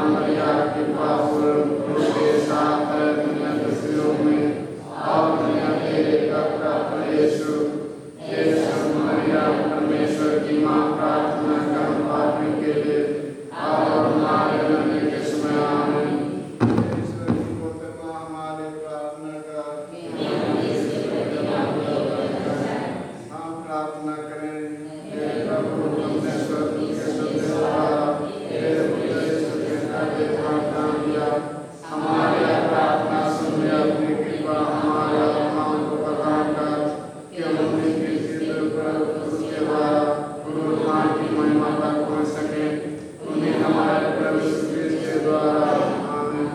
मरिया कृपा पूर्ण प्रभु के साथ है, दुनिया के स्त्रियों में और दुनिया के का यीशु मरिया परमेश्वर की माँ प्रार्थना कर पापी के लिए और हमारे मरने के समय आमीन। ईश्वर की पुत्र हमारे प्रार्थना कर, हम प्रार्थना करें। हे प्रभु तुमने स्वर्ग के शुद्ध द्वारा हे पुत्र यीशु के हृदय प्रार्थना दिया, हमारी प्रार्थना सुन अपनी कृपा हमारे आत्माओं को प्रदान कर कि उनकी उसके द्वारा पुनरुत्थान की महिमा तक पहुँच सके। उन्हें हमारे प्रभु यीशु क्रिस्त के द्वारा आमीन।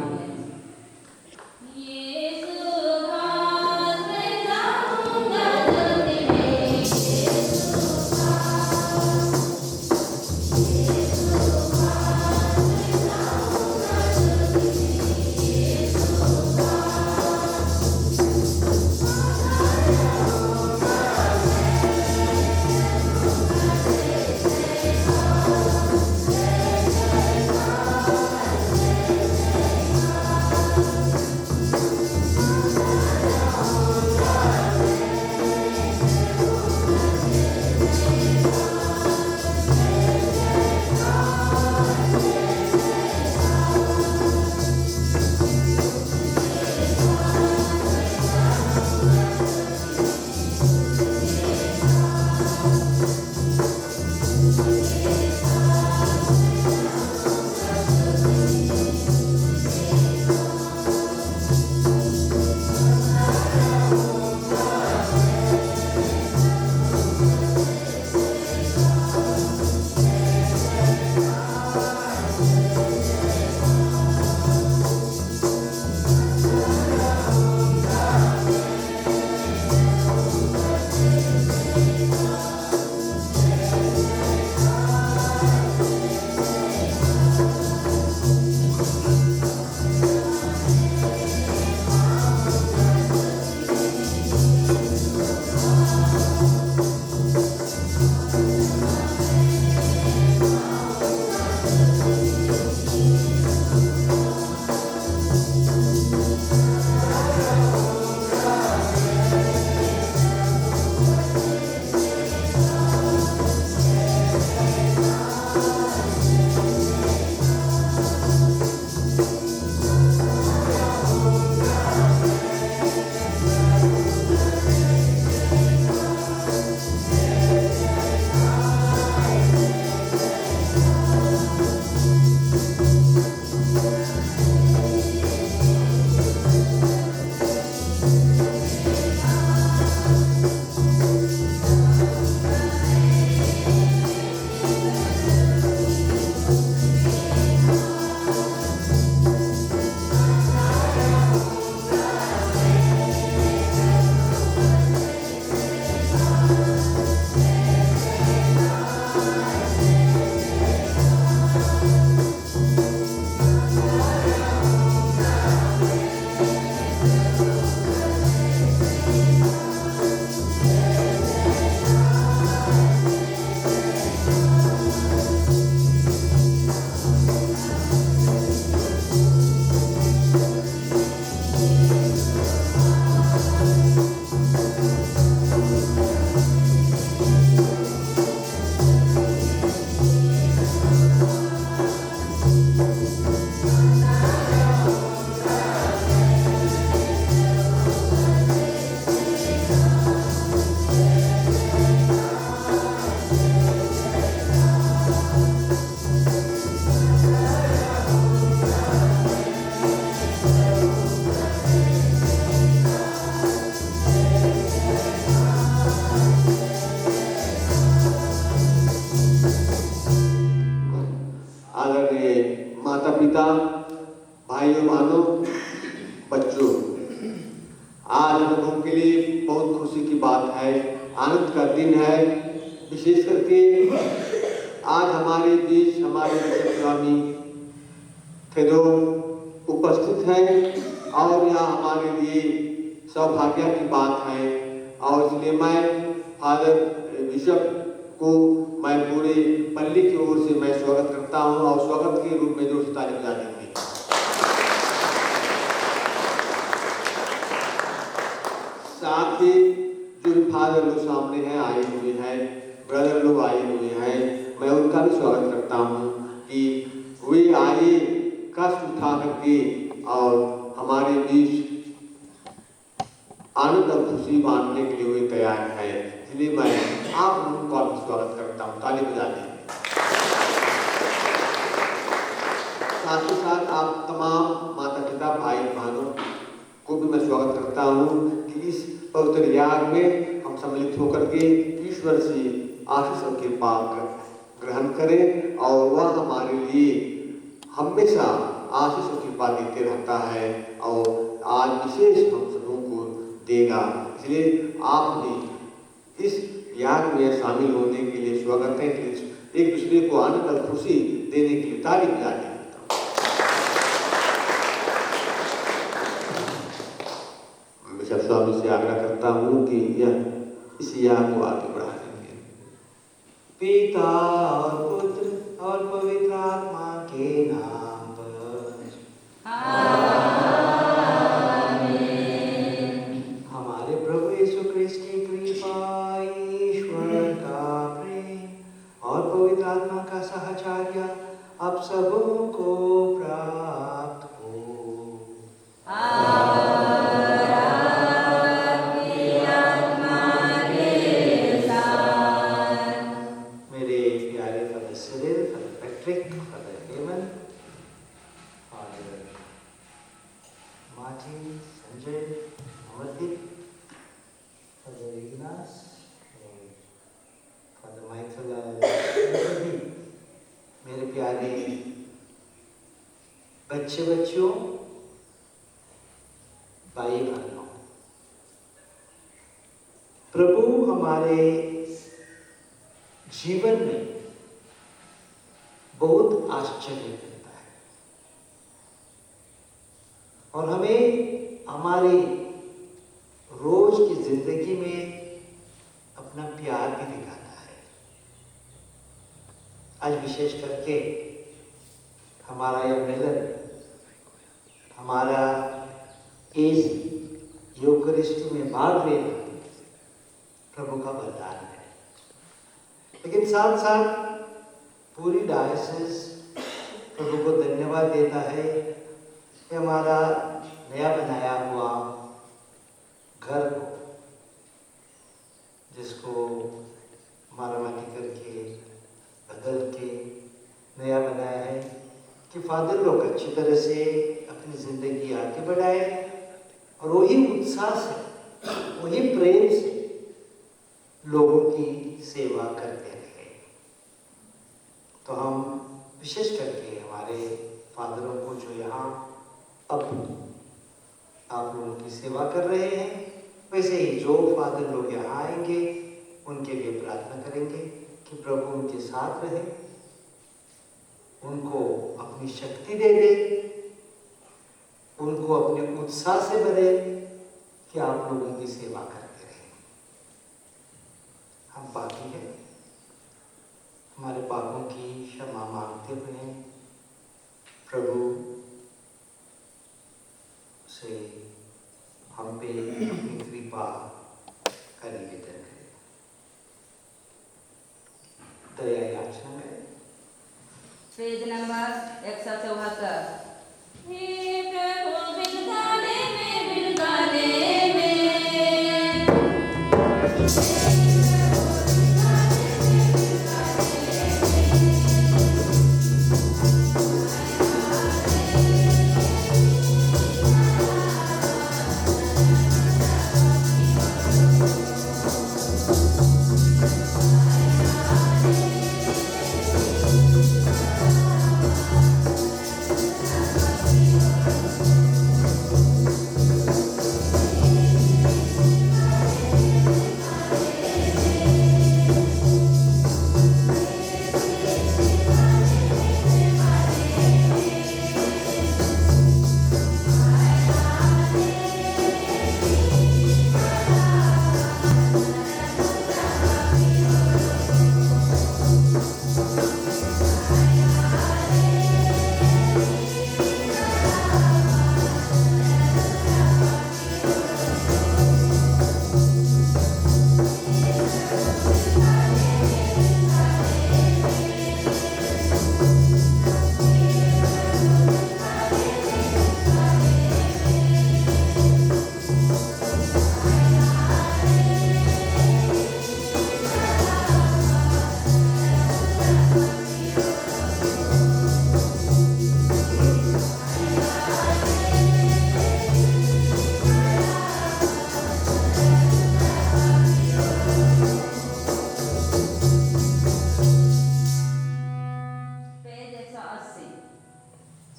पिता, भाइयों बहनों, बच्चों, आज हम लोगों के लिए बहुत खुशी की बात है, आनंद का दिन है। विशेष करके आज हमारे बीच हमारे स्वामी फेदो उपस्थित हैं और यह हमारे लिए सौभाग्य की बात है। और इसलिए मैं फादर बिशप को मैं पूरे पल्ली की ओर से मैं स्वागत करता हूँ और स्वागत के रूप में जोर से ताली बजा देंगे। साथ ही जो फादर लोग सामने हैं आए हुए हैं, ब्रदर लोग आए हुए हैं, मैं उनका भी स्वागत करता हूँ कि वे आए कष्ट उठा करके और हमारे बीच आनंद और खुशी बांटने के लिए वे तैयार है। इसलिए मैं आप लोगों का भी स्वागत करता हूँ, ताली बजा दें। साथ ही साथ आप तमाम माता पिता भाई बहनों को भी मैं स्वागत करता हूँ कि इस पवित्र याग में हम सम्मिलित होकर के ईश्वर से आशीष और कृपा ग्रहण करें और वह हमारे लिए हमेशा आशीष और कृपा देते रहता है और आज विशेष हम सबों को देगा। इसलिए आप भी इस याग में शामिल होने के लिए स्वागत है। एक दूसरे को आनंद और खुशी देने के लिए ताली बजा दें। बिशप स्वामी से आग्रह करता हूँ कि यह इस याग को आगे बढ़ा देंगे। पिता और पुत्र और पवित्र आत्मा के नाम पर हमारे प्रभु यीशु क्रिस्त की कृपा, ईश्वर का प्रेम और पवित्र आत्मा का साहचर्य अब सबों को प्राप्त हो। मेरे प्यारे बच्चों, भाई बहनों, प्रभु हमारे जीवन में बहुत आश्चर्य करता है और हमें हमारी रोज की जिंदगी में अपना प्यार भी दिखाता है। आज विशेष करके हमारा यह मिलन, हमारा इस यूकरिस्ट में भाग लेना प्रभु का वरदान है। लेकिन साथ साथ पूरी डायसिस प्रभु को धन्यवाद देता है कि हमारा नया बनाया हुआ घर को, जिसको मरम्मत करके बदल के नया बनाया है, कि फादर लोग अच्छी तरह से अपनी जिंदगी आगे बढ़ाए और वही उत्साह से, वही प्रेम से लोगों की सेवा करते रहे। तो हम विशेष करके हमारे फादरों को जो यहाँ अब आप लोगों की सेवा कर रहे हैं, वैसे ही जो फादर लोग यहाँ आएंगे उनके लिए प्रार्थना करेंगे कि प्रभु उनके साथ रहे, उनको अपनी शक्ति दे दे, उनको अपने उत्साह से भरे कि आप लोगों की सेवा करते रहे। हम बाकी है हमारे पापों की क्षमा मांगते हुए प्रभु से हम पे अपनी कृपा का निवेदन करें। दया याचना करें। Page number 174। हे प्रभु बिरदाने में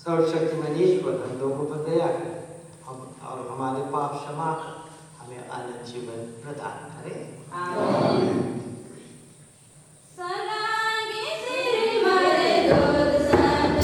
सर्वशक्तिमान ईश्वर हम लोगों पर दया करें और हमारे पाप क्षमा कर हमें अनंत जीवन प्रदान करें। सलागे सिर मारे दूध सन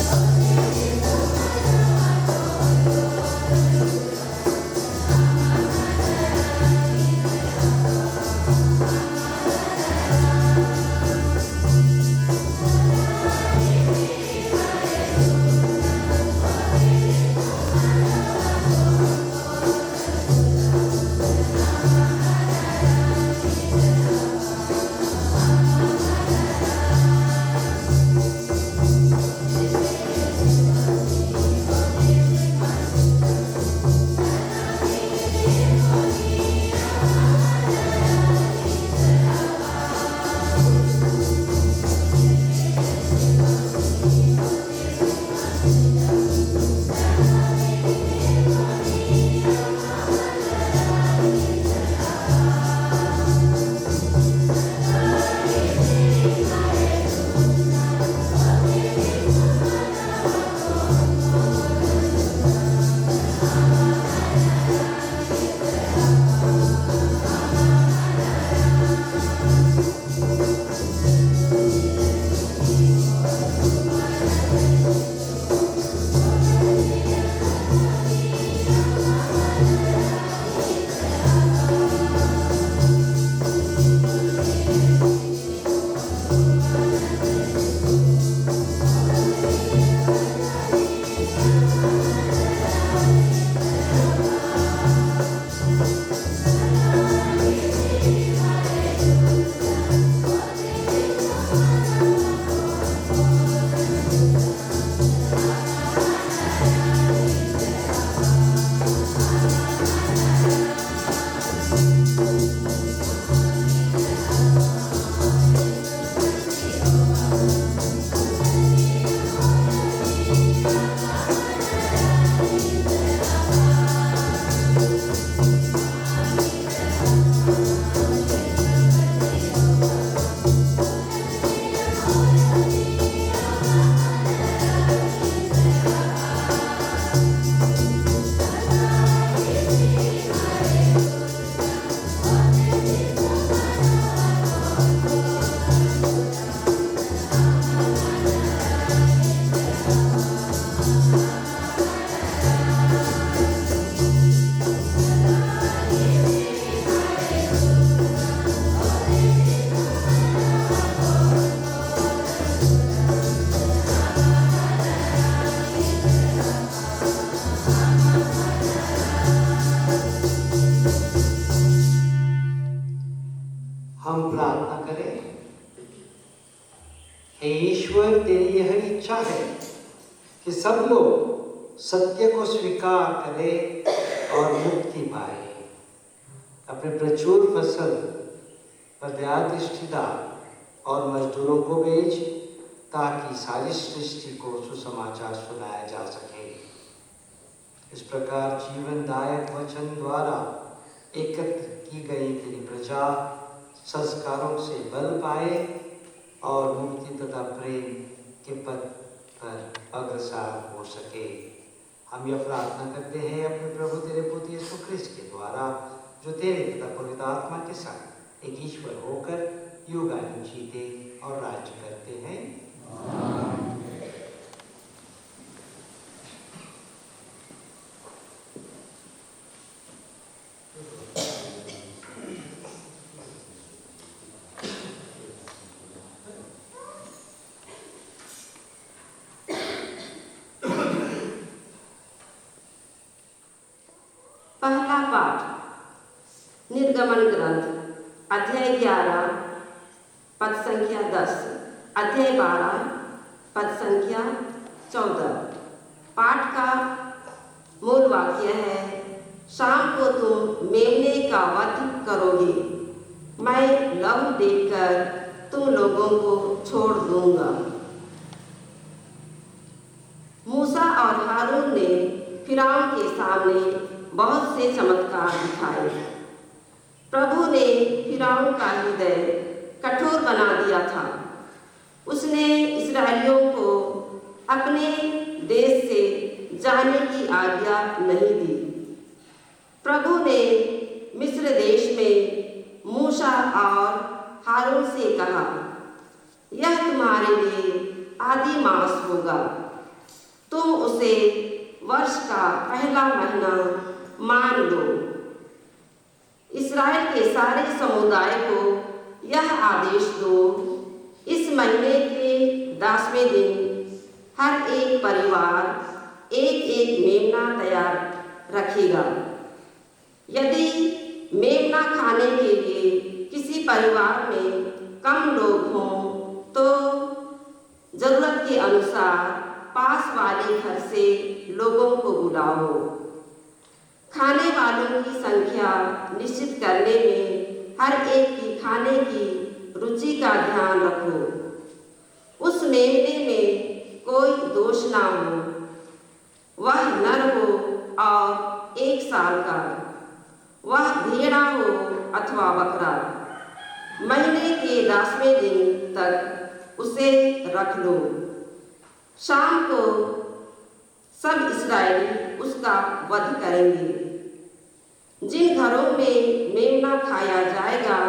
हम प्रार्थना करें। हे ईश्वर, तेरी यह इच्छा है कि सब लोग सत्य को स्वीकार करें और मुक्ति पाए। अपने प्रचुर फसल पर दया दृष्टिदार और मजदूरों को भेज, ताकि सारी सृष्टि को सुसमाचार सुनाया जा सके। इस प्रकार जीवनदायक वचन द्वारा एकत्र की गई तेरी प्रजा संस्कारों से बल पाए और मुक्ति तथा प्रेम के पथ पर अग्रसर हो सके। हम यह प्रार्थना करते हैं अपने प्रभु तेरे पुत्र यीशु ख्रिस्त के द्वारा, जो तेरे तथा पवित्र आत्मा के साथ एक ईश्वर होकर युगान जीते और राज्य करते हैं। पहला पाठ निर्गमन ग्रंथ अध्याय 11 पद संख्या 10, अध्याय 12 पद संख्या 14। पाठ का मूल वाक्य है, शाम को तुम मेमने का वध करोगे, मैं लहू देखकर तुम लोगों को छोड़ दूंगा। मूसा और हारून ने फिरौन के सामने बहुत से चमत्कार दिखाए। प्रभु ने फिरौन का हृदय कठोर बना दिया था। उसने इस्राएलियों को अपने देश से जाने की आज्ञा नहीं दी। प्रभु ने मिस्र देश में मूसा और हारून से कहा, यह तुम्हारे लिए आदि मास होगा, तुम उसे वर्ष का पहला महीना मान लो। इस्राएल के सारे समुदाय को यह आदेश दो, इस महीने के 10वें दिन हर एक परिवार एक एक मेमना तैयार रखेगा। यदि मेमना खाने के लिए किसी परिवार में कम लोग हों तो जरूरत के अनुसार पास वाले घर से लोगों को बुलाओ। खाने वालों की संख्या निश्चित करने में हर एक की खाने की रुचि का ध्यान रखो। उस मेमने में कोई दोष ना हो, वह नर हो और 1 साल का, वह भेड़ा हो अथवा बकरा। महीने के 10वें दिन तक उसे रख लो। शाम को सब इस्राएली उसका वध करेंगे। जिन घरों में मेमना खाया जाएगा,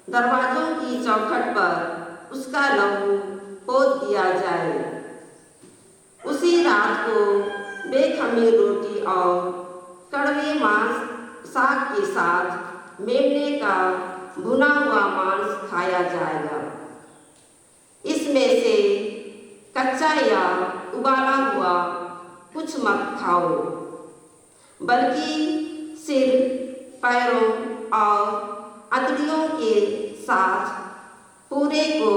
दरवाजों की चौखट पर उसका लहू पोत दिया जाए। उसी रात को बेखमीर रोटी और कड़वे मांस साग के साथ मेमने का भुना हुआ मांस खाया जाएगा। इसमें से कच्चा या उबाला हुआ कुछ मत खाओ, बल्कि सिर, पैरों और अंतड़ियों के साथ पूरे को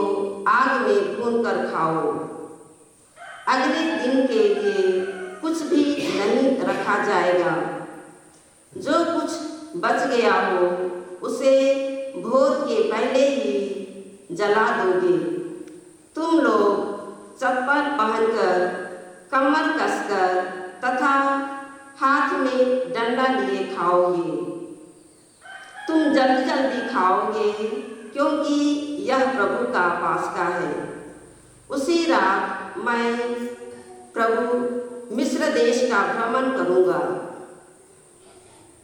आग में भूनकर खाओ। अगले दिन के लिए कुछ भी नहीं रखा जाएगा। जो कुछ बच गया हो उसे भोर के पहले ही जला दोगे। तुम लोग चप्पल पहनकर, कमर कसकर तथा हाथ में डंडा लिए खाओगे। तुम जल्दी जल्दी खाओगे क्योंकि यह प्रभु का पास्का है। उसी रात मैं प्रभु मिस्र देश का भ्रमण करूँगा।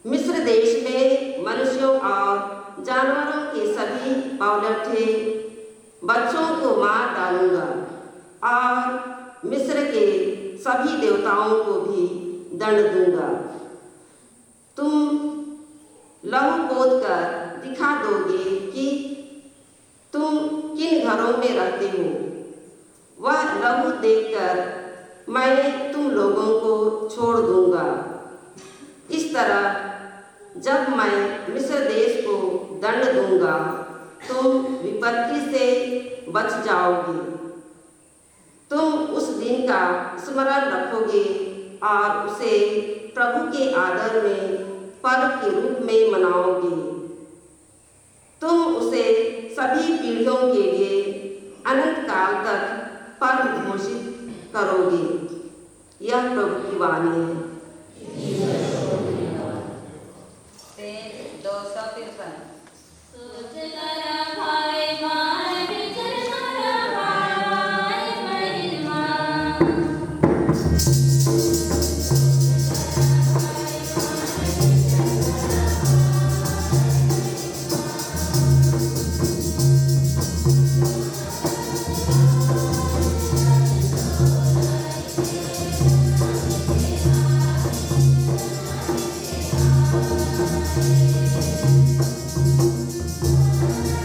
मिस्र देश में मनुष्यों और जानवरों के सभी पौलठे बच्चों को मार डालूंगा और मिस्र के सभी देवताओं को भी दंड दूंगा। तुम लहू पोत कर दिखा दोगे कि तुम किन घरों में रहते हो। वह लहू देखकर मैं तुम लोगों को छोड़ दूंगा। इस तरह जब मैं मिस्र देश को दंड दूंगा, तुम विपत्ति से बच जाओगे। तुम उस दिन का स्मरण रखोगे और उसे प्रभु के आदर में पर्व के रूप में मनाओगे। तुम उसे सभी पीढ़ियों के लिए अनंत काल तक पर्व घोषित करोगे। यह प्रभु की वाणी है। पेज 253। सोच कर भाई मार विचर कर भाई महिमा। Thank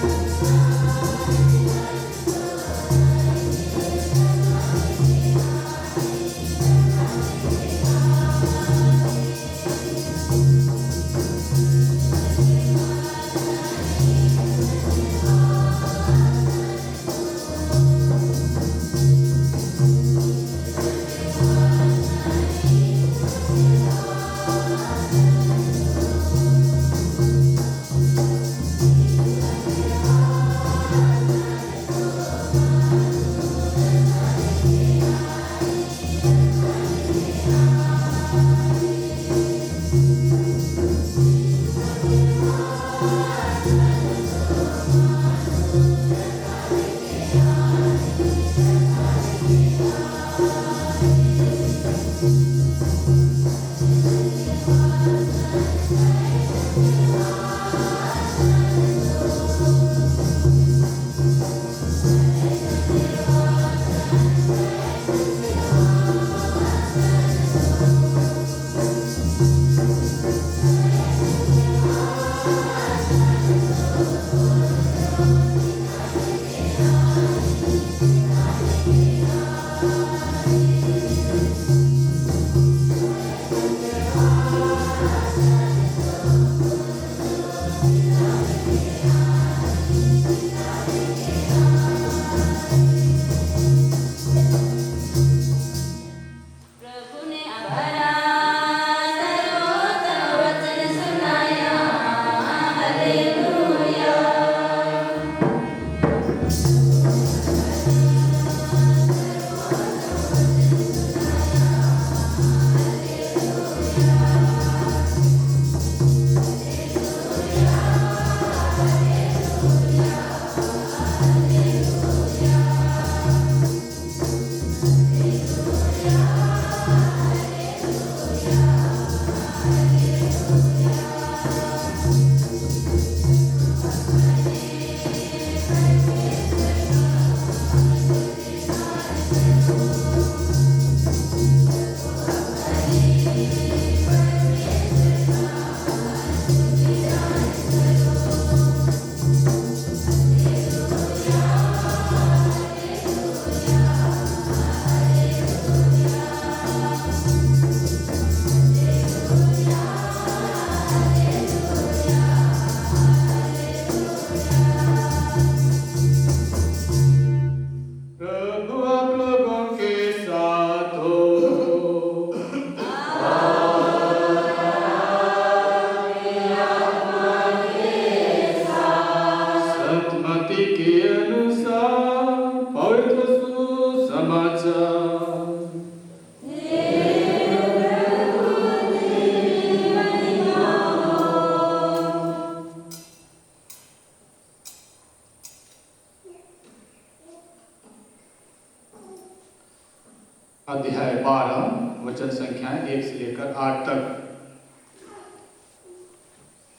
अध्याय 12 वचन संख्या 1 से लेकर 8 तक।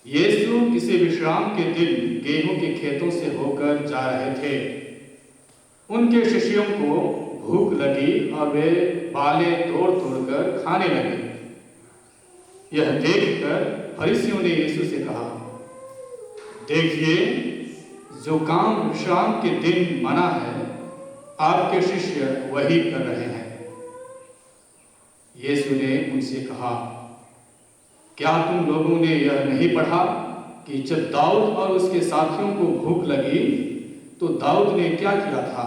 यीशु किसी विश्राम के दिन गेहूं के खेतों से होकर जा रहे थे। उनके शिष्यों को भूख लगी और वे बालें तोड़ तोड़कर खाने लगे। यह देखकर फरीसियों ने यीशु से कहा, देखिए, जो काम विश्राम के दिन मना है, आपके शिष्य वही कर रहे हैं। यीशु ने उनसे कहा, क्या तुम लोगों ने यह नहीं पढ़ा कि जब दाऊद और उसके साथियों को भूख लगी तो दाऊद ने क्या किया था?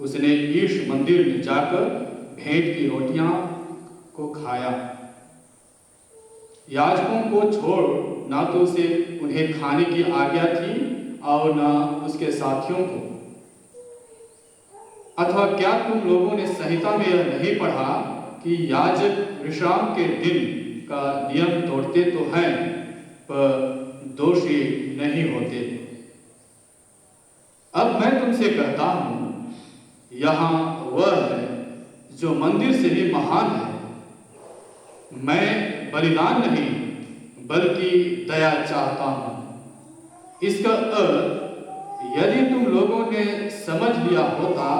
उसने ईश मंदिर में जाकर भेंट की रोटियां को खाया। याजकों को छोड़ ना तो उसे उन्हें खाने की आज्ञा थी और न उसके साथियों को। अथवा क्या तुम लोगों ने संहिता में यह नहीं पढ़ा कि याजक विश्राम के दिन का नियम तोड़ते तो हैं पर दोषी नहीं होते? अब मैं तुमसे कहता हूं, यहां वह है जो मंदिर से भी महान है। मैं बलिदान नहीं बल्कि दया चाहता हूं। इसका अर्थ यदि तुम लोगों ने समझ लिया होता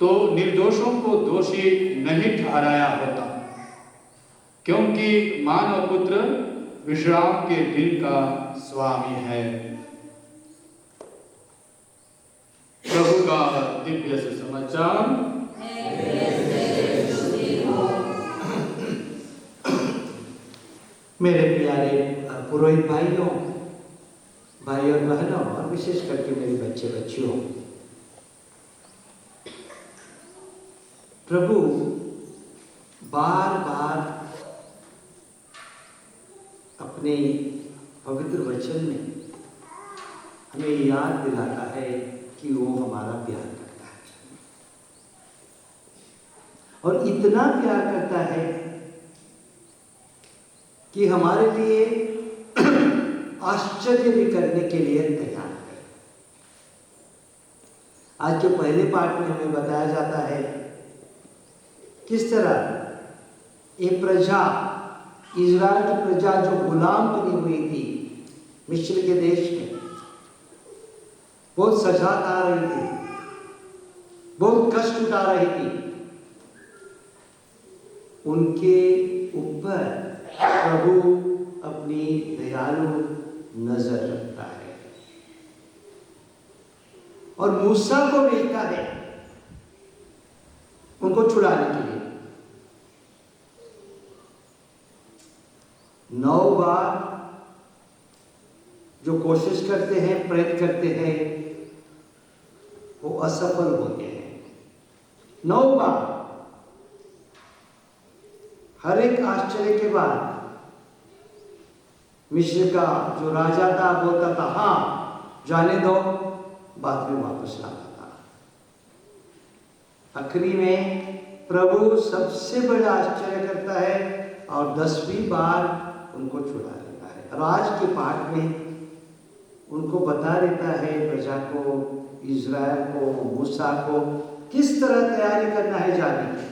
तो निर्दोषों को दोषी नहीं ठहराया होता, क्योंकि मानव पुत्र विश्राम के दिन का स्वामी है। प्रभु का दिव्य सुसमाचार। मेरे प्यारे पुरोहित भाइयों और बहनों, और विशेष करके मेरे बच्चे बच्चियों, प्रभु बार बार अपने पवित्र वचन में हमें याद दिलाता है कि वो हमारा प्यार करता है, और इतना प्यार करता है कि हमारे लिए आश्चर्य भी करने के लिए तैयार है। आज के पहले पाठ में हमें बताया जाता है किस तरह ये प्रजा, इज़राइल की प्रजा जो गुलाम बनी हुई थी मिस्र के देश में, बहुत सजा आ रही थी, बहुत कष्ट उठा रही थी, उनके ऊपर प्रभु अपनी दयालु नजर रखता है और मूसा को भेजता है उनको छुड़ाने के लिए। 9 बार जो कोशिश करते हैं, प्रयत्न करते हैं, वो असफल होते हैं। 9 बार हर एक आश्चर्य के बाद मिस्र का जो राजा था बोलता था, हाँ जाने दो, बाद में वापस लाता था। आखिरी में प्रभु सबसे बड़ा आश्चर्य करता है और 10वीं बार उनको छुड़ा लेता है। और आज के पाठ में उनको बता देता है प्रजा को, इज़राइल को, मूसा को किस तरह तैयारी करना है जाने की।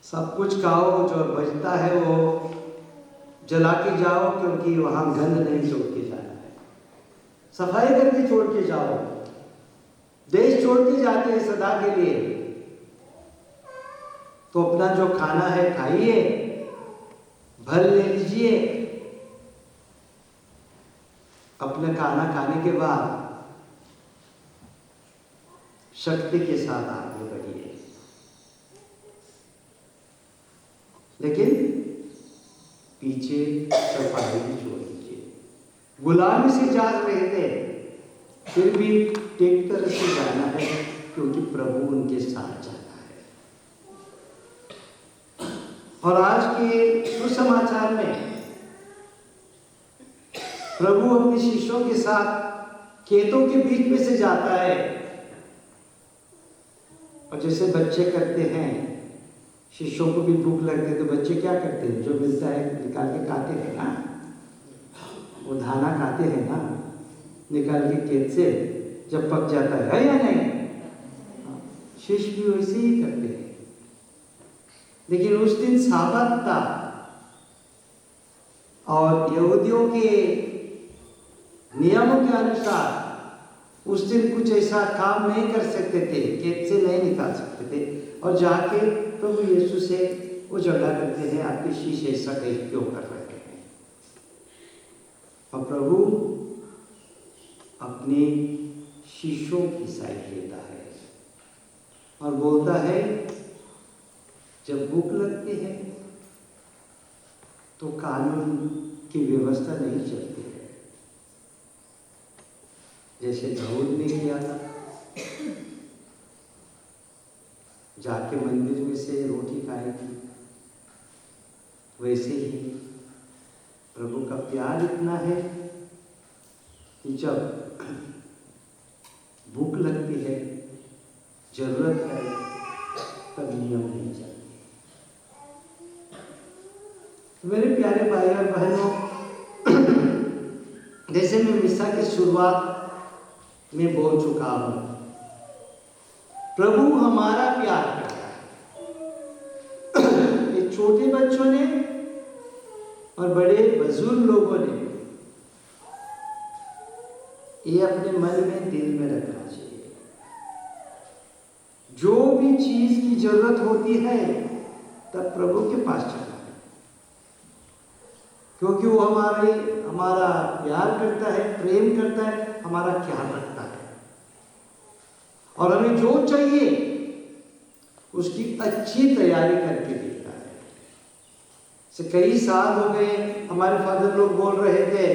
सब कुछ खाओ, जो बचता है वो जला के जाओ, क्योंकि वहां गंध नहीं छोड़ के जाना है। सफाई करके छोड़ के जाओ, देश छोड़ के जाते हैं सदा के लिए, तो अपना जो खाना है खाइए, भर ले लीजिए। अपना खाना खाने के बाद शक्ति के साथ आगे बढ़िए। लेकिन पीछे सफाई भी छोड़ दीजिए। गुलामी से जा रहे थे, फिर भी एक तरह से जाना है, क्योंकि प्रभु उनके साथ जाना है। और आज के सुसमाचार में प्रभु अपने शिष्यों के साथ खेतों के बीच में से जाता है, और जैसे बच्चे करते हैं, शिष्यों को भी भूख लगती है तो बच्चे क्या करते हैं, जो मिलता है निकाल के खाते हैं ना, वो दाना खाते हैं ना, निकाल के खेत से, जब पक जाता है या नहीं, शिष्य भी वैसे ही करते हैं। लेकिन उस दिन साबत था और यहूदियों के नियमों के अनुसार उस दिन कुछ ऐसा काम नहीं कर सकते थे, खेत से नहीं निकाल सकते थे और जाके प्रभु यीशु से वो झगड़ा करते हैं, आपके शिष्य ऐसा क्यों कर रहे हैं। और प्रभु अपने शिष्यों की साइड लेता है और बोलता है जब भूख लगती है तो कानून की व्यवस्था नहीं चलती है, जैसे दाऊद ने किया था, जाके मंदिर में से रोटी खाई थी, वैसे ही प्रभु का प्यार इतना है कि जब भूख लगती है, जरूरत है, तब नियम नहीं चलते। मेरे प्यारे भाई और बहनों, जैसे मैं मिसा की शुरुआत में बोल चुका हूं, प्रभु हमारा प्यार करता है। ये छोटे बच्चों ने और बड़े बुजुर्ग लोगों ने ये अपने मन में, दिल में रखना चाहिए। जो भी चीज की जरूरत होती है तब प्रभु के पास चलना है, क्योंकि वो हमारा प्यार करता है, प्रेम करता है, हमारा ख्याल रखता है और हमें जो चाहिए उसकी अच्छी तैयारी करके देता है। से कई साल हो गए हमारे फादर लोग बोल रहे थे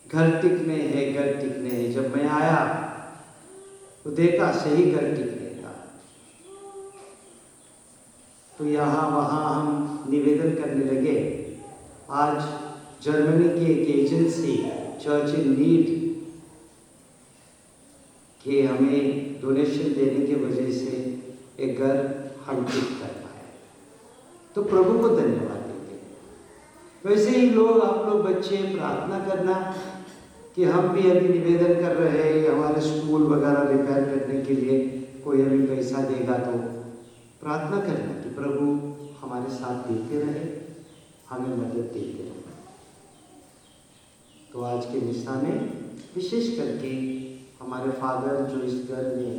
घर टिकने हैं, घर टिकने हैं। जब मैं आया तो देखा सही घर टिकने का। तो यहाँ वहाँ हम निवेदन करने लगे। आज जर्मनी की एक एजेंसी चर्च इन नीड के हमें डोनेशन देने की वजह से एक घर हम ठीक कर पाए, तो प्रभु को धन्यवाद देते हैं। वैसे ही लोग, आप लोग बच्चे प्रार्थना करना कि हम भी अभी निवेदन कर रहे हैं हमारे स्कूल वगैरह रिपेयर करने के लिए, कोई अभी पैसा देगा तो प्रार्थना करना कि प्रभु हमारे साथ देते रहे, हमें मदद देते रहे। तो आज के मिसा में विशेष करके हमारे फादर जो इस घर में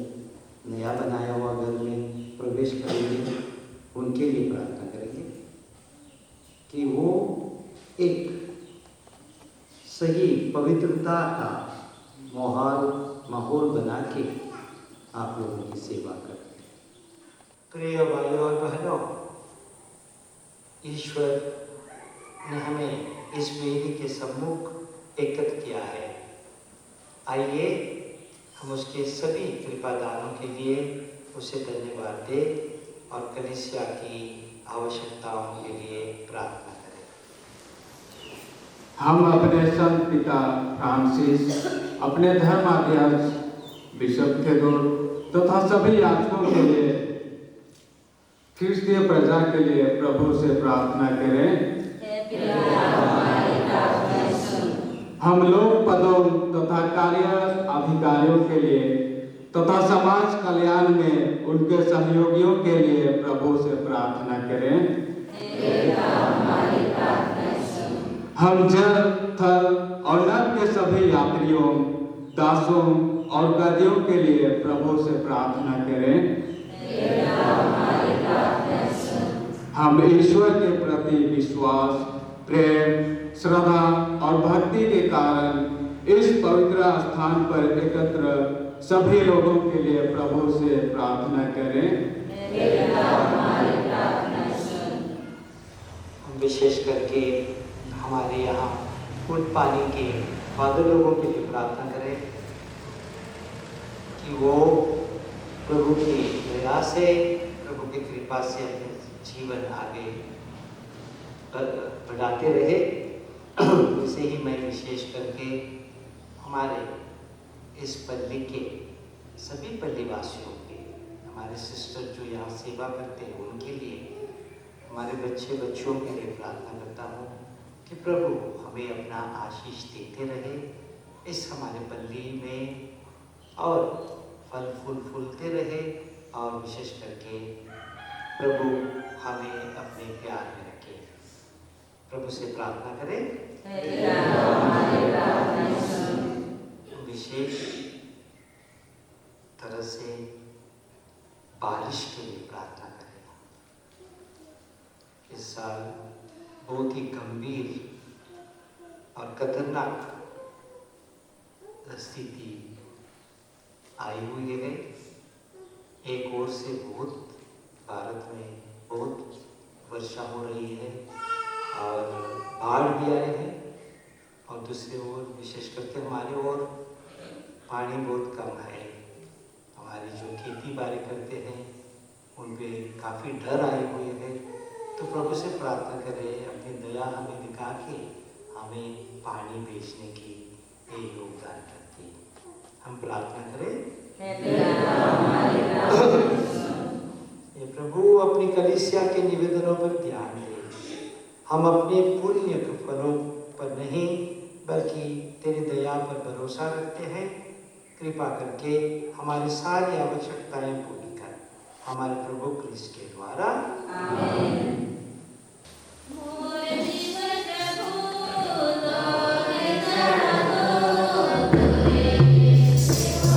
नया बनाया हुआ घर में प्रवेश करेंगे, उनके लिए प्रार्थना करेंगे कि वो एक सही पवित्रता का माहौल बना के आप लोगों की सेवा करें। प्रिय भाइयों और बहनों, ईश्वर ने हमें इस वेदी के सम्मुख एकत्र किया है। आइए हम उसके सभी कृपादानों के लिए उसे धन्यवाद दें और कलीसिया की आवश्यकताओं के लिए प्रार्थना करें। हम अपने संत पिता फ्रांसिस, अपने धर्माध्यक्ष बिशप थेओडोर तथा सभी याजकों के लिए, ख्रिस्तीय प्रजा के लिए प्रभु से प्रार्थना करें। हम लोग पदों तथा कार्य अधिकारियों के लिए तथा समाज कल्याण में उनके सहयोगियों के लिए प्रभु से प्रार्थना करें। हम जल, थल और नभ के सभी यात्रियों, दासों और कैदियों के लिए प्रभु से प्रार्थना करें। हम ईश्वर के प्रति विश्वास, प्रेम, श्रद्धा और भक्ति के कारण इस पवित्र स्थान पर एकत्र सभी लोगों के लिए प्रभु से प्रार्थना करें। हम विशेष करके हमारे यहाँ फूड पानी के फादर लोगों के लिए प्रार्थना करें कि वो प्रभु की दया से, प्रभु की कृपा से अपने जीवन आगे बढ़ाते रहे। वैसे ही मैं विशेष करके हमारे इस पल्ली के सभी पल्लीवासियों के, हमारे सिस्टर जो यहाँ सेवा करते हैं उनके लिए, हमारे बच्चे बच्चों के लिए प्रार्थना करता हूँ कि प्रभु हमें अपना आशीष देते रहे, इस हमारे पल्ली में और फल फूल फूलते रहे विशेष करके प्रभु हमें अपने प्यार में रखे। प्रभु से प्रार्थना करें। हे पिता, हमारी प्रार्थना सुन। विशेष तरह से बारिश के लिए प्रार्थना करें। इस साल बहुत ही गंभीर और खतरनाक स्थिति आई हुई है। एक ओर से बहुत भारत में बहुत वर्षा हो रही है और बाढ़ भी आए हैं, और दूसरी ओर विशेष करके हमारे ओर पानी बहुत कम है। हमारी जो खेती बाड़ी करते हैं उन पे काफ़ी डर आए हुए हैं। तो प्रभु से प्रार्थना करें, अपनी दया हमें दिखा के हमें पानी बेचने की ये योगदान करती है। हम प्रार्थना करें। हे पिता, हमारी प्रार्थना सुन। ये प्रभु अपनी कलीसिया के निवेदनों पर ध्यान दें। हम अपने पुण्य के फलों पर नहीं बल्कि तेरी दया पर भरोसा रखते हैं। कृपा करके हमारी सारी आवश्यकताएं पूरी कर, हमारे प्रभु क्रिस्त के द्वारा। आमीन। मोर जीवन प्रभु तोरे चढ़ाओ, तोरे सेवा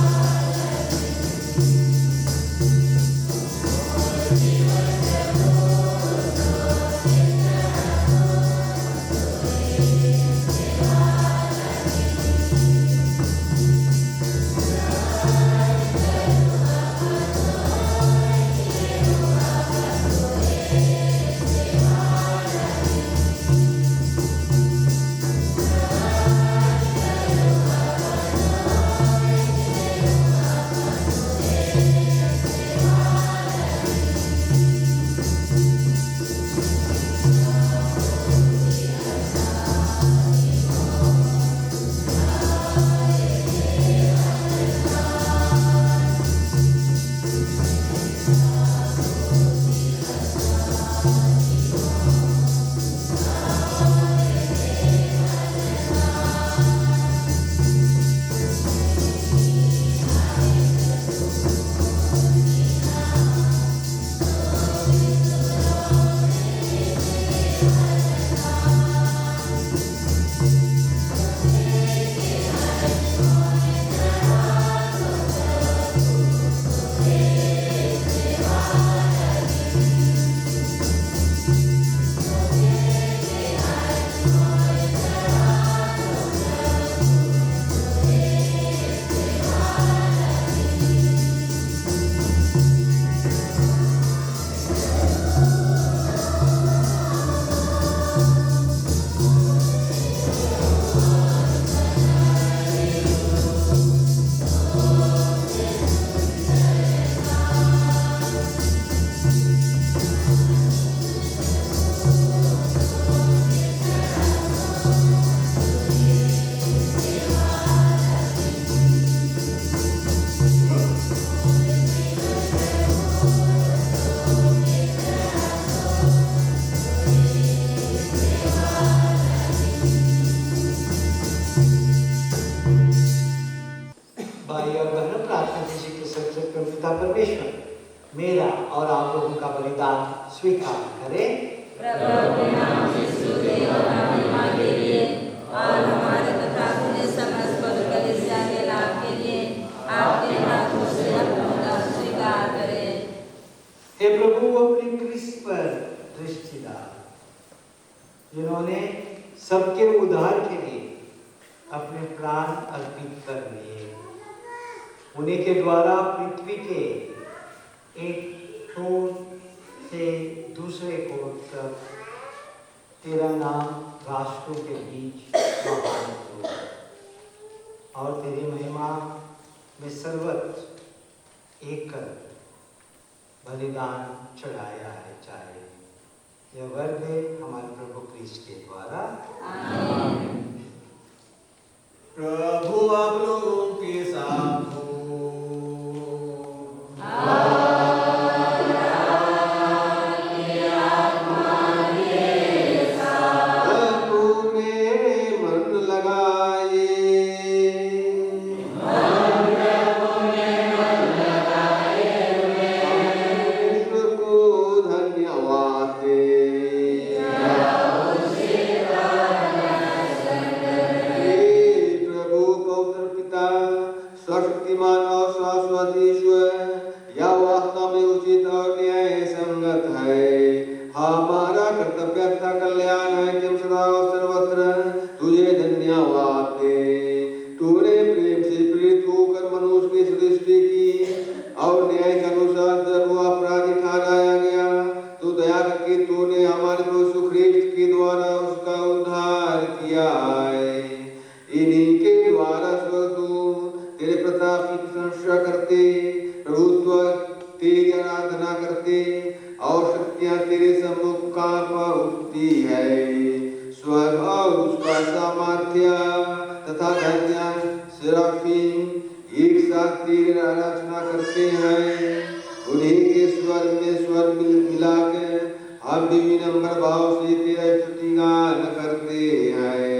परमेश्वर मेरा और आप लोगों का बलिदान स्वीकार करे। प्रभु के नाम से स्तुति और महिमा के लिए और हमारे तथा अपने समस्त पवित्र कलीसिया के लाभ के लिए आपके हाथों से अपना दान स्वीकार करें। हे प्रभु, अपने क्रिस्त पर दृष्टि डाल, जिन्होंने सबके उद्धार के लिए अपने प्राण अर्पित कर दिए। उन्हीं के द्वारा पृथ्वी के एक छोर से दूसरे कोण तक तेरा नाम राष्ट्रों के बीच महान हो और तेरी महिमा में सर्वत्र एक कर बलिदान चढ़ाया है चाहे। यह वर है हमारे प्रभु क्रिस्त के द्वारा। आमीन। प्रभु आप लोगों के साथ हो। प्रार्थना करते और शक्तियां तेरे सम्मुख कांप उठती है। स्वर्ग और उसका सामर्थ्य तथा धन्य सेराफीम एक साथ तेरी आराधना करते हैं। उन्हीं के स्वर में स्वर मिलाकर हम भी विनम्र भाव से तेरा स्तुतिगान करते हैं।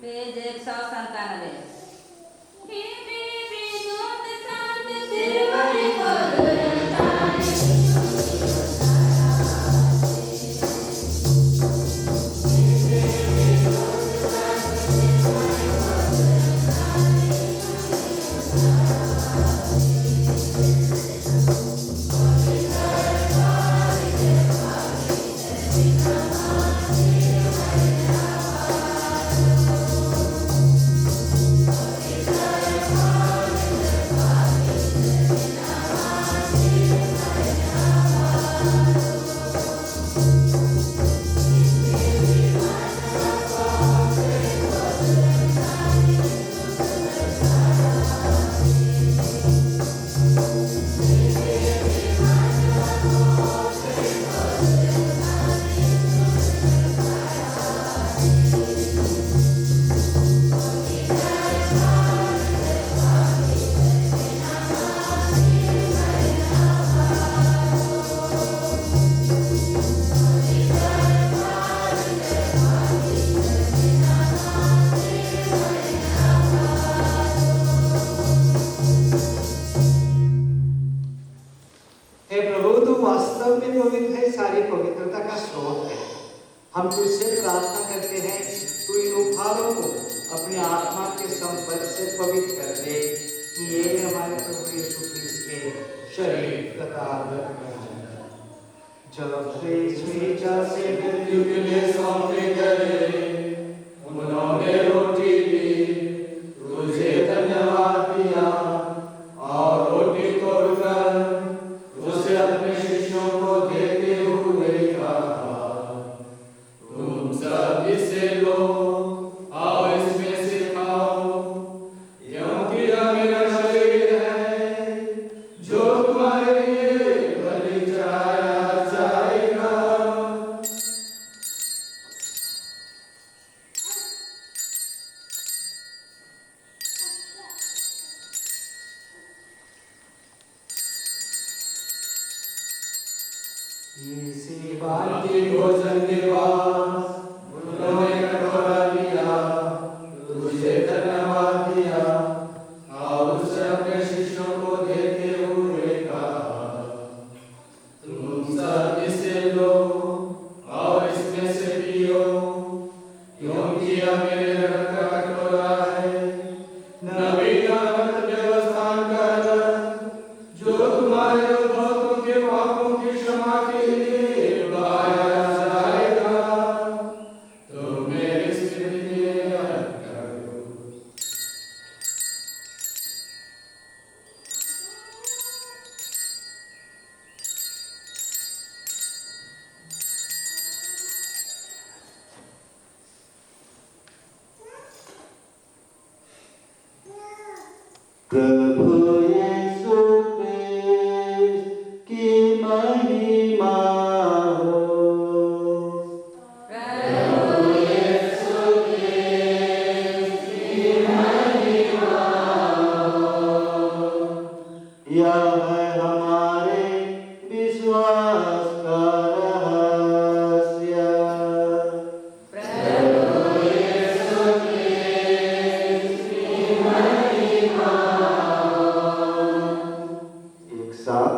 पेज 197। हे प्रभु, तू वास्तव में पवित्र है, सारी पवित्रता का स्रोत है। हम तुझसे प्रार्थना करते हैं, तू इन उपहारों को अपने आत्मा के संपर्क से पवित्र कर दे कि ये हमारे प्रभु यीशु क्रिस्त के शरीर तथा रक्त बन जाए। जब स्वेच्छा से मृत्यु के लिए सौंपे गए, उन्होंने रोटी ली, तुझे धन्यवाद दिया और रोटी तोड़कर उसे अपने शिष्यों को देते हुए कहा, तुम सब इसे लो और इसमें से खाओ, क्योंकि यह मेरा शरीर है जो तुम्हारे लिए बलि चढ़ाया जाएगा। इसी बात भोजन के बाद उन्होंने कटोरा लिया, तुझे धन्यवाद दिया और उसे अपने शिष्यों को देते हुए कहा, तुम सब इसे लो और इसमें से पियो, क्योंकि यह मेरे रक्त का कटोरा है, नवीन रक्त व्यवस्थान का रक्त, जो तुम्हारे और बहुतों के पापों की क्षमा के लिए बहाया जाएगा। तुम मेरी स्मृति में याद करो। प्रभु यीशु क्रिस्त की महिमा हो। यह है हमारे विश्वास का रहस्य। एक साथ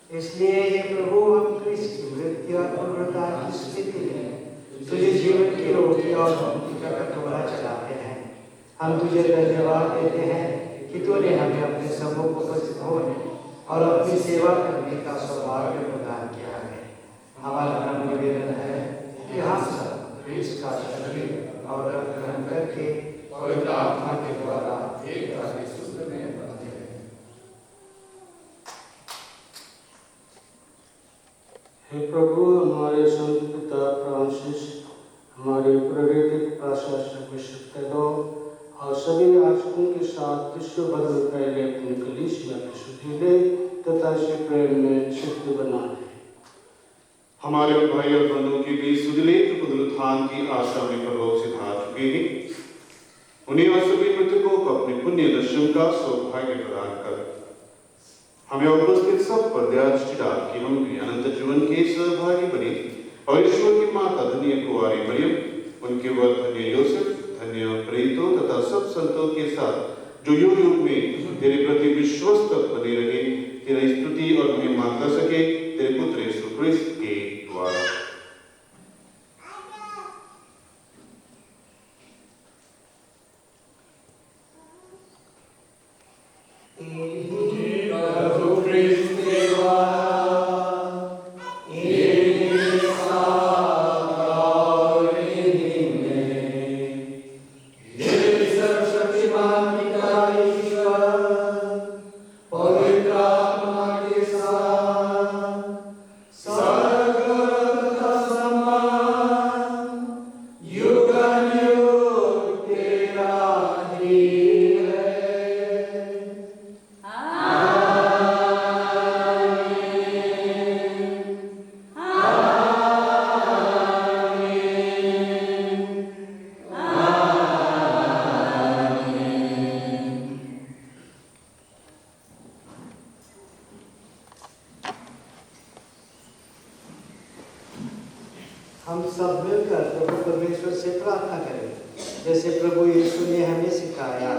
इसलिए ये प्रभु, हम क्रिस्त की मृत्यु और पुनरुत्थान की स्मृति में तुझे जीवन की रोटी और मुक्ति का कटोरा चढ़ाते हैं। हम तुझे धन्यवाद देते हैं कि तूने हमें अपने सम्मुख उपस्थित होने और अपनी सेवा करने का सौभाग्य प्रदान किया है। हमारा निवेदन है कि हम सब इसका शरीर और रक्त ग्रहण करके पवित्र आत्मा के द्वारा एकता के सूत्र में बंधे रहें। हे प्रभु, हमारे संत पिता फ्रांसिस, हमारे प्रेरित प्रशासक बिशप टेडोर और सभी याजकों के साथ विश्व भर में फैले अपनी कलीसिया की शुद्धि दे तथा इसे प्रेम में सिद्ध बना दे। हमारे भाई और बंधुओं के बीच सुदिलेख पुनरुत्थान की आशा में परलोक से धार चुके हैं, उन्हें और सभी मृतकों को अपने पुण्य दर्शन का सौभाग्य प्रदान कर हमें उपस्थित सब पर दया दृष्टि डाल कि हम भी अनंत जीवन के सहभागी बने और ईश्वर की माता धन्य कुंवारी मरियम, उनके वर धन्य योसेफ, धन्य प्रेरितों तथा सब संतों के साथ जो युग युग में तेरे प्रति विश्वस्त बने रहे, तेरा स्तुति और महिमा कर सके तेरे पुत्र यीशु क्रिस्त के द्वारा। प्रभु क्रिस्त के द्वारा हम सब मिलकर प्रभु परमेश्वर से प्रार्थना करें, जैसे प्रभु यीशु ने हमें सिखाया।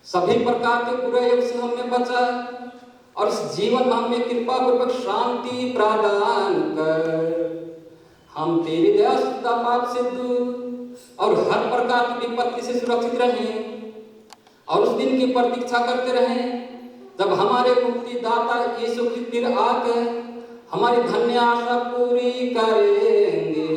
सभी प्रकार के बुरे योग से हमें बचा और इस जीवन में हमें कृपा पूर्वक शांति प्रदान कर। हम तेरी दया सुधा पाप से दूर और हर प्रकार की विपत्ति से सुरक्षित रहें और उस दिन की प्रतीक्षा करते रहें जब हमारे मुक्तिदाता यीशु ख्रिस्त फिर आकर हमारी धन्य आशा पूरी करेंगे।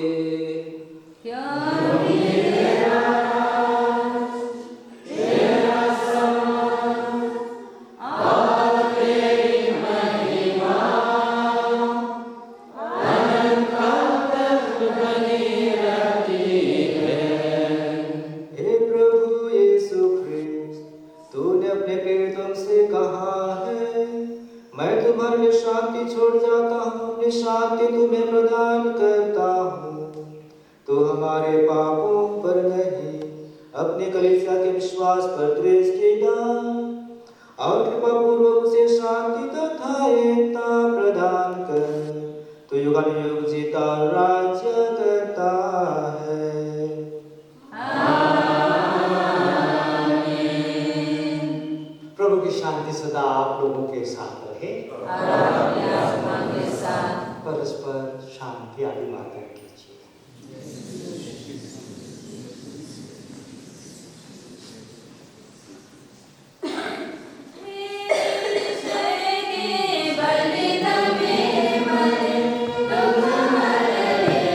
शांति तुम्हें प्रदान करता हूँ, तो हमारे पापों पर नहीं अपने कलीसिया के विश्वास पर दृष्टि डाल और कृपा पूर्वक उसे शांति तथा एकता प्रदान कर, तो युगानुयुग जीता राज्य करता है। प्रभु की शांति सदा आप लोगों के साथ रहे। परस्पर शांति अभिवादन कीजिए। बलिदान में मरे तुम मरे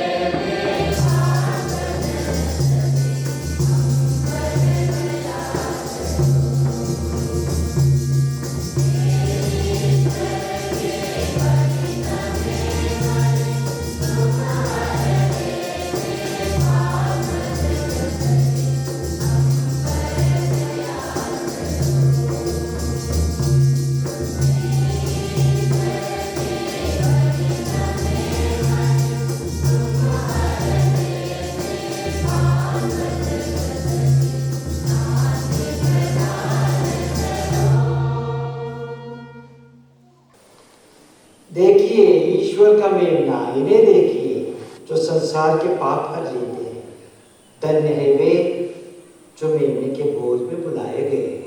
का मेमना, इन्हें देखिए जो संसार के पाप हर लेते हैं। धन्य है वे जो मेमने के भोज में बुलाए गए हैं।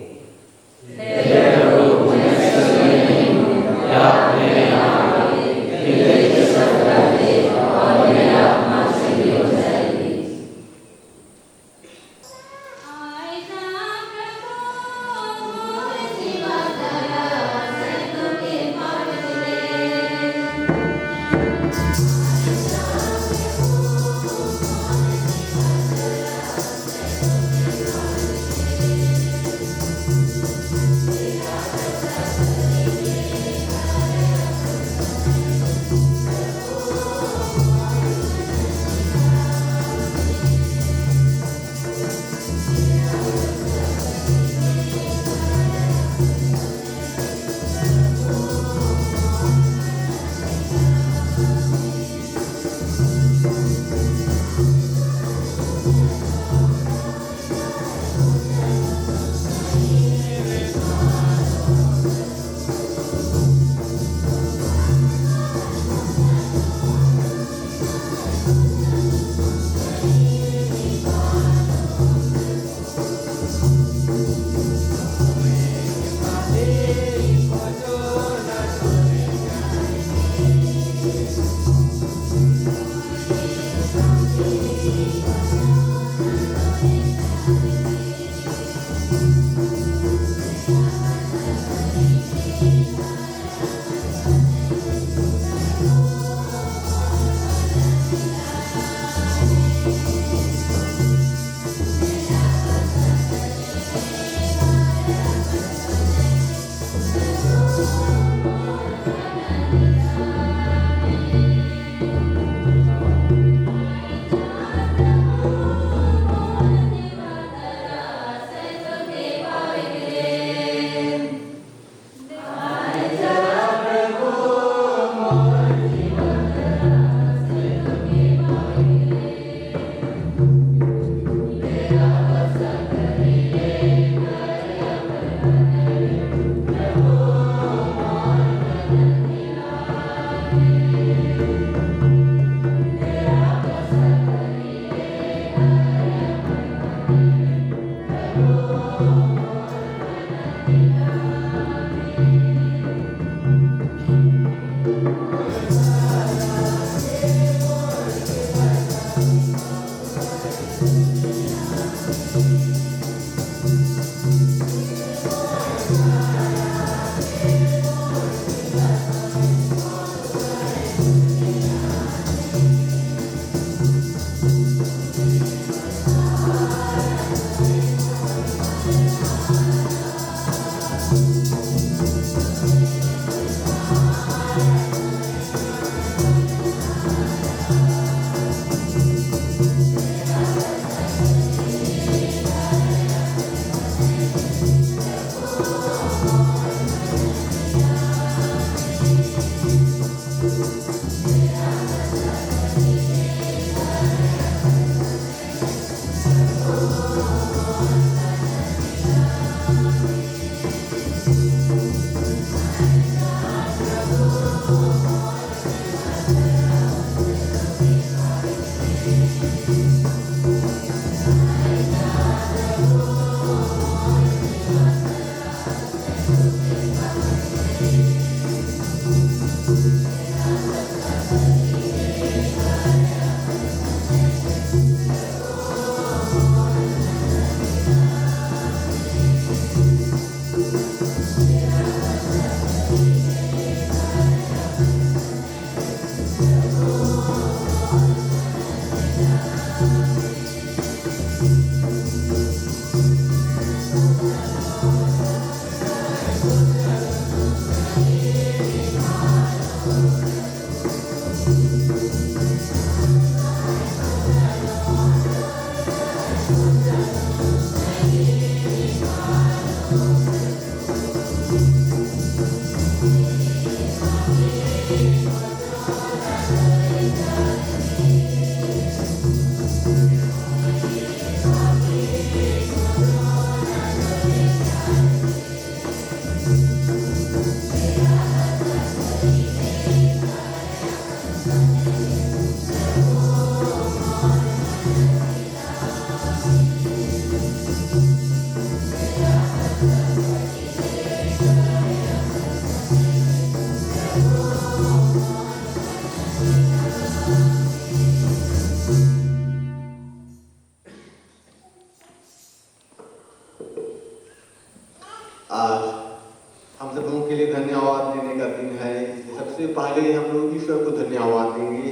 पहले हम लोग ईश्वर को धन्यवाद देंगे,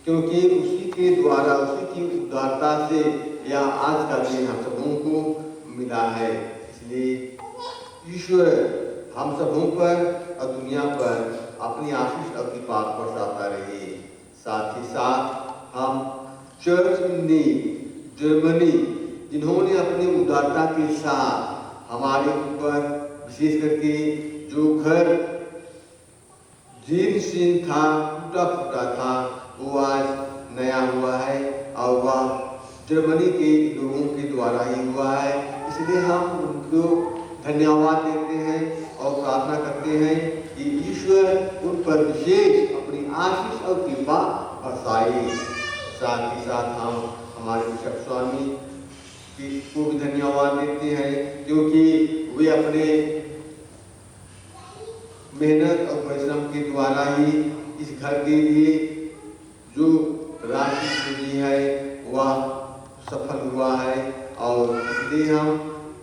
क्योंकि उसी के द्वारा, उसी की उदारता से यह आज का दिन हम सबों को मिला है। इसलिए ईश्वर हम सबों पर और दुनिया पर अपनी आशीष और कृपा बरसाता रहे। साथ ही साथ हम चर्च इन जर्मनी, जिन्होंने अपनी उदारता के साथ हमारे ऊपर, विशेष करके जो घर जीर्ण शीर्ण था, टूटा फूटा था, वो आज नया हुआ है और वह जर्मनी के लोगों के द्वारा ही हुआ है। इसलिए हम उनको धन्यवाद देते हैं और प्रार्थना करते हैं कि ईश्वर उन पर विशेष अपनी आशीष और कृपा बरसाए। साथ ही साथ हम हमारे बिशप स्वामी को भी धन्यवाद देते हैं, क्योंकि वे अपने मेहनत और परिश्रम के द्वारा ही इस घर के लिए जो राशि पूंजी है वह सफल हुआ है। और इसलिए हम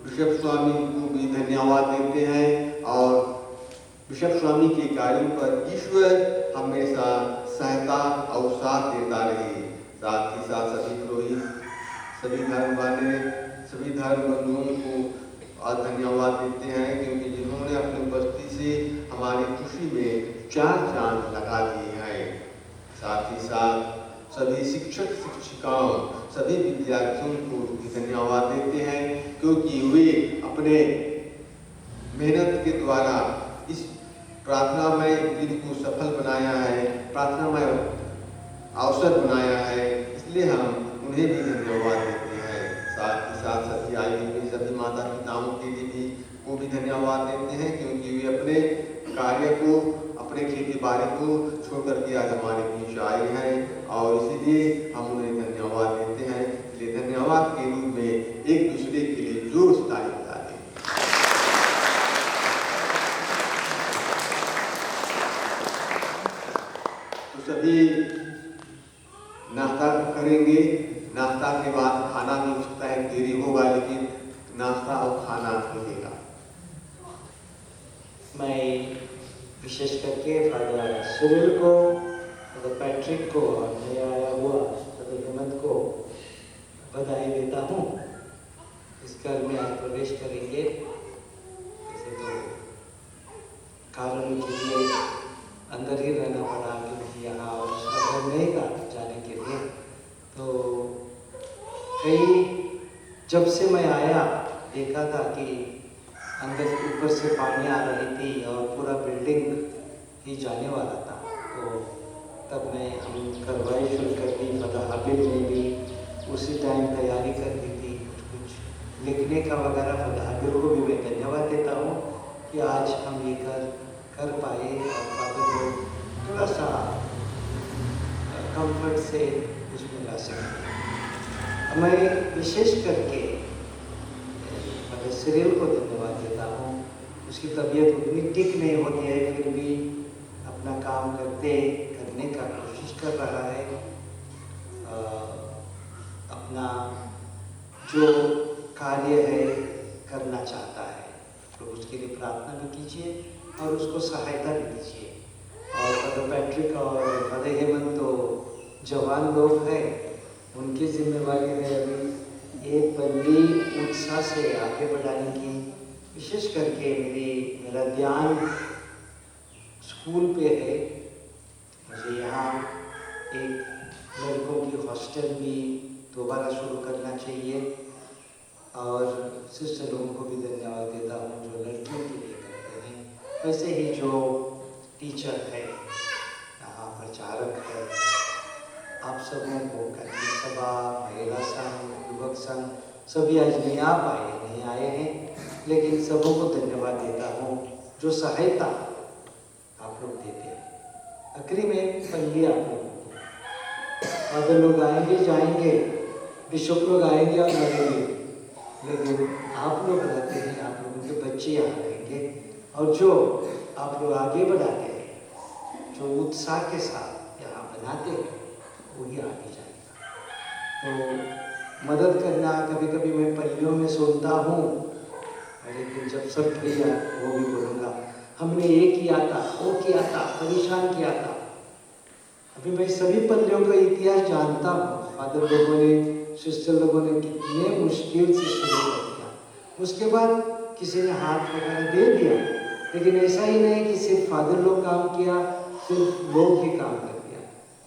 बिशप स्वामी को भी धन्यवाद देते हैं और बिशप स्वामी के कार्यों पर ईश्वर हमेशा सहायता और साथ देता रहे। साथ ही साथ सभी पुरोहित, सभी धर्म वाले, सभी धर्म बंधुओं को धन्यवाद देते हैं, क्योंकि जिन्होंने अपनी उपस्थिति से हमारी खुशी में 4 चांद लगा दिए हैं। साथ ही साथ सभी शिक्षक शिक्षिकाओं, सभी विद्यार्थियों को भी धन्यवाद देते हैं, क्योंकि वे अपने मेहनत के द्वारा इस प्रार्थनामय दिन को सफल बनाया है, प्रार्थनामय अवसर बनाया है। इसलिए हम उन्हें भी धन्यवाद देते हैं। साथ ही साथ सभी आई हुई सभी माता पिताओं के लिए भी वो भी धन्यवाद देते हैं, क्योंकि वे अपने कार्य को, अपने खेती बाड़ी को छोड़ करके आज हमारे बीच आए हैं और इसीलिए हम उन्हें धन्यवाद देते हैं। इसलिए धन्यवाद के रूप में एक दूसरे के लिए जोर से ताली बजा दें। तो सभी नाश्ता करेंगे, नाश्ता के बाद खाना भी हो सकता है देरी होगा, लेकिन नाश्ता और खाना मिलेगा। मैं विशेष करके फादर सिरिल को, फादर पैट्रिक को और नया आया हुआ फादर हेमंत को बधाई देता हूँ। इस घर में आज प्रवेश करेंगे, वैसे तो कारण के लिए अंदर ही रहना पड़ा, क्योंकि यहाँ और दूसरा घर नहीं था जाने के लिए। तो कई जब से मैं आया देखा था कि अंदर ऊपर से पानी आ रही थी और पूरा बिल्डिंग ही जाने वाला था। तो तब मैं हम कार्रवाई शुरू कर दी। फादर हाबिब ने भी उसी टाइम तैयारी कर दी थी, कुछ लिखने का वगैरह। फादर हाबिब को भी मैं धन्यवाद देता हूँ कि आज हम ये कर पाए और फादर को थोड़ा सा कंफर्ट से उसमें ला सकें। मैं विशेष करके सिरिल को धन्यवाद देता हूँ। उसकी तबीयत उतनी ठीक नहीं होती है, फिर भी अपना काम करने का कोशिश कर रहा है। अपना जो कार्य है करना चाहता है, तो उसके लिए प्रार्थना भी कीजिए और उसको सहायता भी दीजिए। और फादर पैट्रिक और फादर हेमंत तो जवान लोग हैं, उनकी जिम्मेवारी है अभी एक बल्ली उत्साह से आगे बढ़ाने की। विशेष करके मेरा ध्यान स्कूल पे है। मुझे यहाँ एक लड़कों की हॉस्टल भी दोबारा शुरू करना चाहिए और सिस्टर लोगों को भी धन्यवाद देता हूँ जो लड़कियों के लिए करते हैं। वैसे ही जो टीचर है, यहाँ प्रचारक है, आप सबों को कन्या सभा, महिला संघ, युवक संघ सभी आज नहीं आ पाए, नहीं आए हैं, लेकिन सबों को धन्यवाद देता हूँ जो सहायता आप लोग देते हैं। आखिरी में पहली आप लोग फादर लोग आएंगे जाएंगे, बिशप लोग आएंगे और लगेंगे, लेकिन आप लोग रहते हैं, आप लोगों के बच्चे यहाँ रहेंगे और जो आप लोग आगे बढ़ाते हैं, जो उत्साह के साथ यहाँ बनाते हैं, वही आगे जाएगा। तो मदद करना, कभी कभी मैं पल्लियों में सुनता हूँ, लेकिन जब सब किया वो भी बोलूँगा, हमने ये किया था, वो किया था, परेशान किया था। अभी मैं सभी पल्लियों का इतिहास जानता हूँ। फादर लोगों ने, सिस्टर लोगों ने कितने मुश्किल से शुरू कर दिया, उसके बाद किसी ने हाथ वगैरह दे दिया। लेकिन ऐसा ही नहीं कि सिर्फ फादर लोग काम किया, सिर्फ लोग ही काम कर दिया।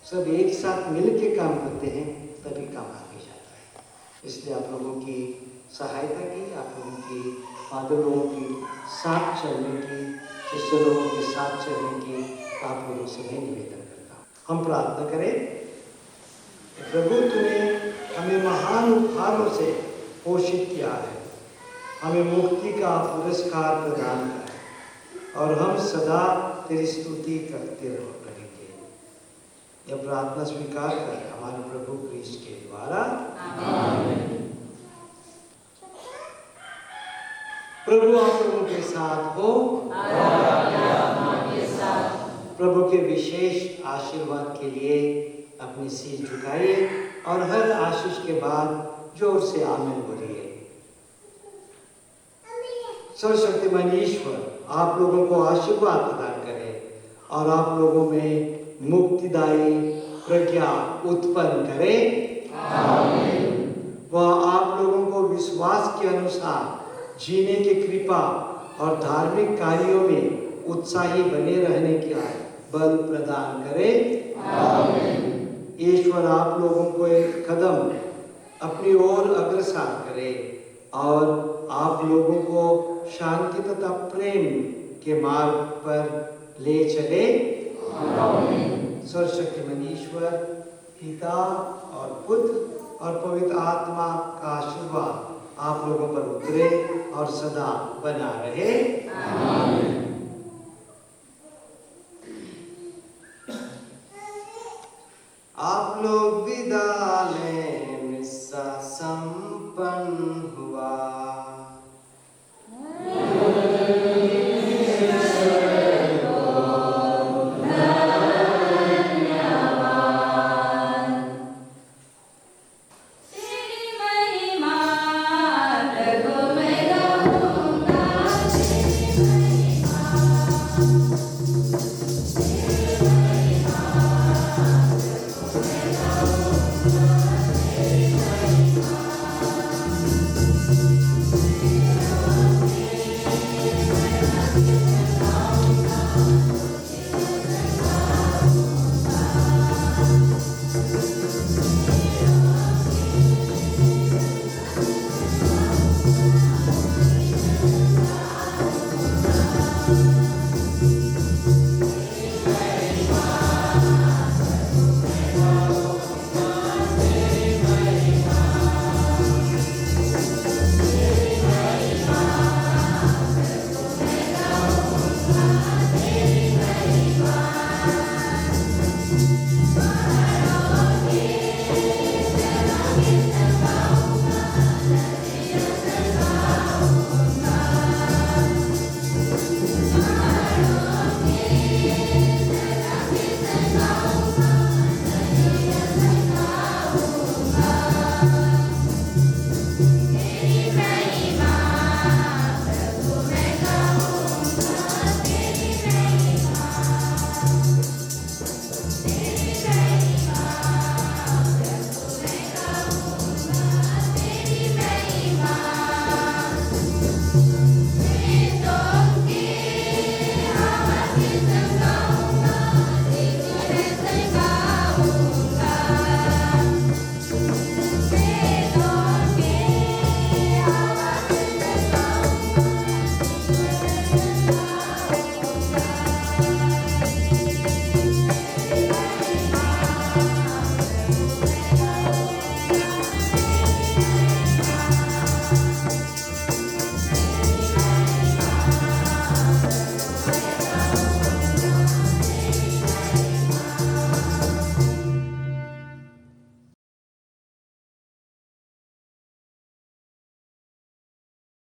सब एक साथ मिल के काम करते हैं, तभी काम आगे जाता है। इसलिए आप लोगों की सहायता की, आप लोगों की, फादर लोगों की साथ चलने की, सिस्टर लोगों के साथ चलने की आप लोगों से मैं निवेदन करता हूँ। हम प्रार्थना करें। प्रभु तूने हमें महान उपहारों से पोषित किया है, हमें मुक्ति का पुरस्कार प्रदान किया है और हम सदा तेरी स्तुति करते रहेंगे। यह प्रार्थना स्वीकार कर हमारे प्रभु क्रिस्ट के द्वारा। प्रभु आप लोगों के साथ हो। प्रभु के विशेष आशीर्वाद के लिए अपनी सिर झुकाइए और हर आशीष के बाद जोर से आमीन बोलिए। सर्वशक्तिमान ईश्वर आप लोगों को आशीर्वाद प्रदान करे और आप लोगों में मुक्तिदायी प्रज्ञा उत्पन्न करे। वह आप लोगों को विश्वास के अनुसार जीने की कृपा और धार्मिक कार्यों में उत्साही बने रहने का बल प्रदान करे। ईश्वर आप लोगों को एक कदम अपनी ओर अग्रसर करे और आप लोगों को शांति तथा प्रेम के मार्ग पर ले चले। सर्वशक्तिमान ईश्वर पिता और पुत्र और पवित्र आत्मा का आशीर्वाद आप लोगों पर उतरे और सदा बना रहे।